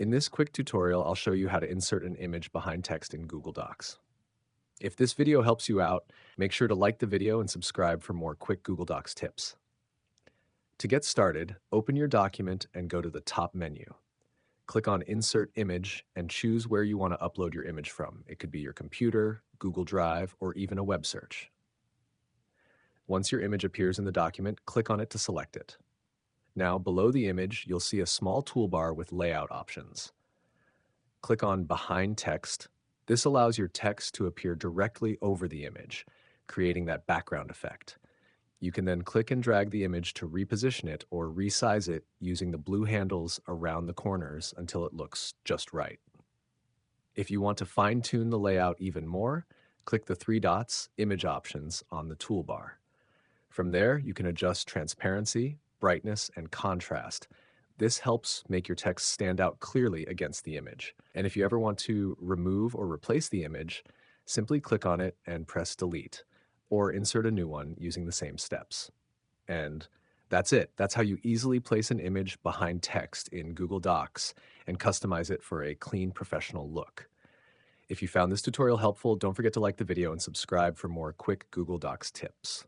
In this quick tutorial, I'll show you how to insert an image behind text in Google Docs. If this video helps you out, make sure to like the video and subscribe for more quick Google Docs tips. To get started, open your document and go to the top menu. Click on Insert Image and choose where you want to upload your image from. It could be your computer, Google Drive, or even a web search. Once your image appears in the document, click on it to select it. Now, below the image, you'll see a small toolbar with layout options. Click on Behind Text. This allows your text to appear directly over the image, creating that background effect. You can then click and drag the image to reposition it or resize it using the blue handles around the corners until it looks just right. If you want to fine-tune the layout even more, click the three dots, Image Options, on the toolbar. From there, you can adjust transparency, brightness, and contrast. This helps make your text stand out clearly against the image. And if you ever want to remove or replace the image, simply click on it and press Delete, or insert a new one using the same steps. And that's it. That's how you easily place an image behind text in Google Docs and customize it for a clean, professional look. If you found this tutorial helpful, don't forget to like the video and subscribe for more quick Google Docs tips.